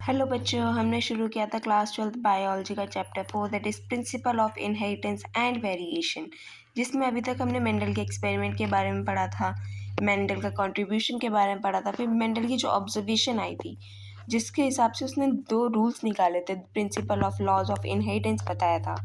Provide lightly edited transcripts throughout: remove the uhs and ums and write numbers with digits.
Hello बच्चों, हमने शुरू किया था क्लास 12 बायोलॉजी का chapter 4 that is principle of inheritance and variation, जिसमें अभी तक हमने मेंडल के एक्सपेरिमेंट के बारे में पढ़ा था, मेंडल का कंट्रीब्यूशन के बारे में पढ़ा था, फिर मेंडल की जो ऑब्जर्वेशन आई थी जिसके हिसाब से उसने 2 रूल्स निकाले थे, principle of laws of inheritance बताया था।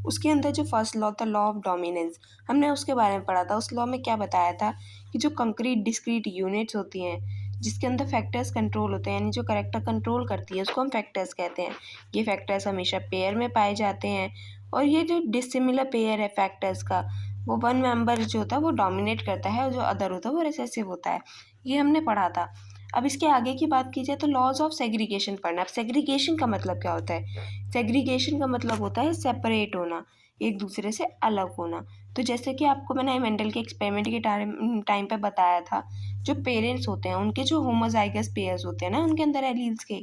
उसके अंदर जो फर्स्ट लॉ था लॉ ऑफ डोमिनेंस, हमने उसके बारे में पढ़ा था। उस लॉ में क्या बताया था कि जो कंक्रीट डिस्क्रीट यूनिट्स होती हैं जिसके अंदर फैक्टर्स कंट्रोल होते हैं, यानी जो कैरेक्टर कंट्रोल करती है उसको हम फैक्टर्स कहते हैं। ये फैक्टर्स हमेशा पेयर में पाए जाते हैं और ये जो डिसिमिलर पेयर है फैक्टर्स का, वो वन मेंबर जो होता है वो डोमिनेट करता है और जो अदर होता है वो रिसेसिव होता है। ये हमने पढ़ा था। अब इसके आगे की बात की जाए तो लॉज ऑफ सेग्रीगेशन पढ़ना। अब सेग्रीगेशन का मतलब क्या होता है? सेग्रीगेशन का मतलब होता है सेपरेट होना, एक दूसरे से अलग होना। तो जैसे कि आपको मैंने मेंडल के एक्सपेरिमेंट के टाइम पे बताया था, जो पेरेंट्स होते हैं उनके जो होमोजाइगस पेयर्स होते हैं ना उनके अंदर एलील्स के,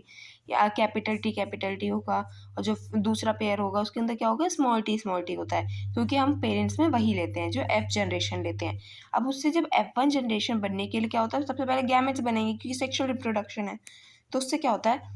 या कैपिटल टी होगा और जो दूसरा पेयर होगा उसके अंदर क्या होगा, स्मॉल टी होता है, क्योंकि हम पेरेंट्स में वही लेते हैं जो एफ जनरेशन लेते हैं। अब उससे जब F1 जनरेशन बनने के लिए क्या होता है, सबसे पहले गैमेट्स बनेंगे क्योंकि सेक्सुअल रिप्रोडक्शन है। तो उससे क्या होता है,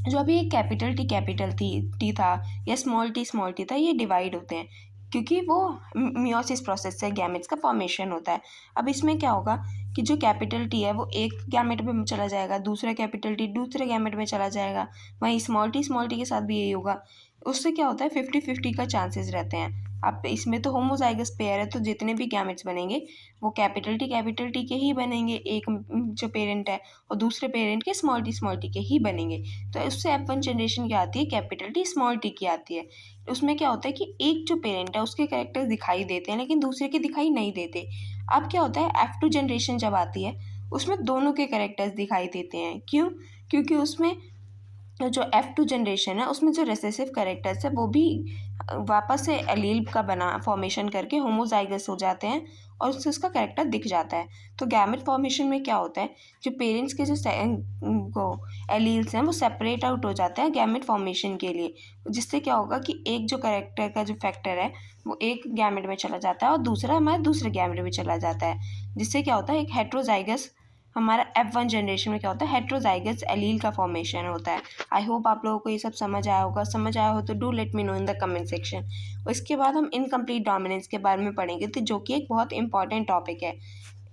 जो अभी कैपिटल टी था या स्मॉल टी था, ये डिवाइड होते हैं क्योंकि वो मियोसिस प्रोसेस से गैमेट्स का फॉर्मेशन होता है। अब इसमें क्या होगा कि जो कैपिटल टी है वो एक गैमेट में चला जाएगा, दूसरा कैपिटल टी दूसरे गैमेट में चला जाएगा, वहीं स्मॉल टी के साथ भी यही होगा। उससे क्या होता है 50-50 का चांसेस रहते हैं। अब इसमें तो होमोजाइगस पेयर है तो जितने भी गैमेट्स बनेंगे वो कैपिटल टी के ही बनेंगे, एक जो पेरेंट है, और दूसरे पेरेंट के स्मॉल टी के ही बनेंगे। तो उससे F1 जनरेशन क्या आती है, कैपिटल टी स्मॉल टी की आती है। उसमें क्या होता है कि एक जो पेरेंट है उसके कैरेक्टर्स दिखाई देते हैं लेकिन दूसरे के दिखाई नहीं देते। अब क्या होता है F2 जनरेशन जब आती है उसमें दोनों के कैरेक्टर्स दिखाई देते हैं। क्यों? क्योंकि उसमें जो F2 जनरेशन है उसमें जो रिसेसिव कैरेक्टर्स है वो भी वापस से एलील का बना फॉर्मेशन करके होमोजाइगस हो जाते हैं और उससे उसका कैरेक्टर दिख जाता है। तो गैमेट फॉर्मेशन में क्या होता है, जो पेरेंट्स के जो वो एलील्स हैं वो सेपरेट आउट हो जाते हैं गैमेट फॉर्मेशन के लिए, जिससे क्या होगा कि एक जो कैरेक्टर का जो फैक्टर है वो एक गैमेट में चला जाता है और दूसरा हमारे दूसरे गैमेट में चला जाता है, जिससे क्या होता है एक हेट्रोजाइगस, हमारा F1 जनरेशन में क्या होता है हेट्रोजाइगस एलील का फॉर्मेशन होता है। आई होप आप लोगों को ये सब समझ आया होगा। समझ आया हो तो do let me know in the comment section. और इसके बाद हम इनकम्प्लीट डोमिनेंस के बारे में पढ़ेंगे, तो जो कि एक बहुत इंपॉर्टेंट टॉपिक है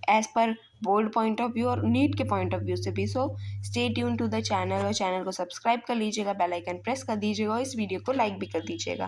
as per board point of view और नीट के पॉइंट ऑफ व्यू से भी। So stay tune to the channel और चैनल को सब्सक्राइब कर लीजिएगा, बेल आइकन प्रेस कर दीजिएगा और इस वीडियो को लाइक भी कर दीजिएगा।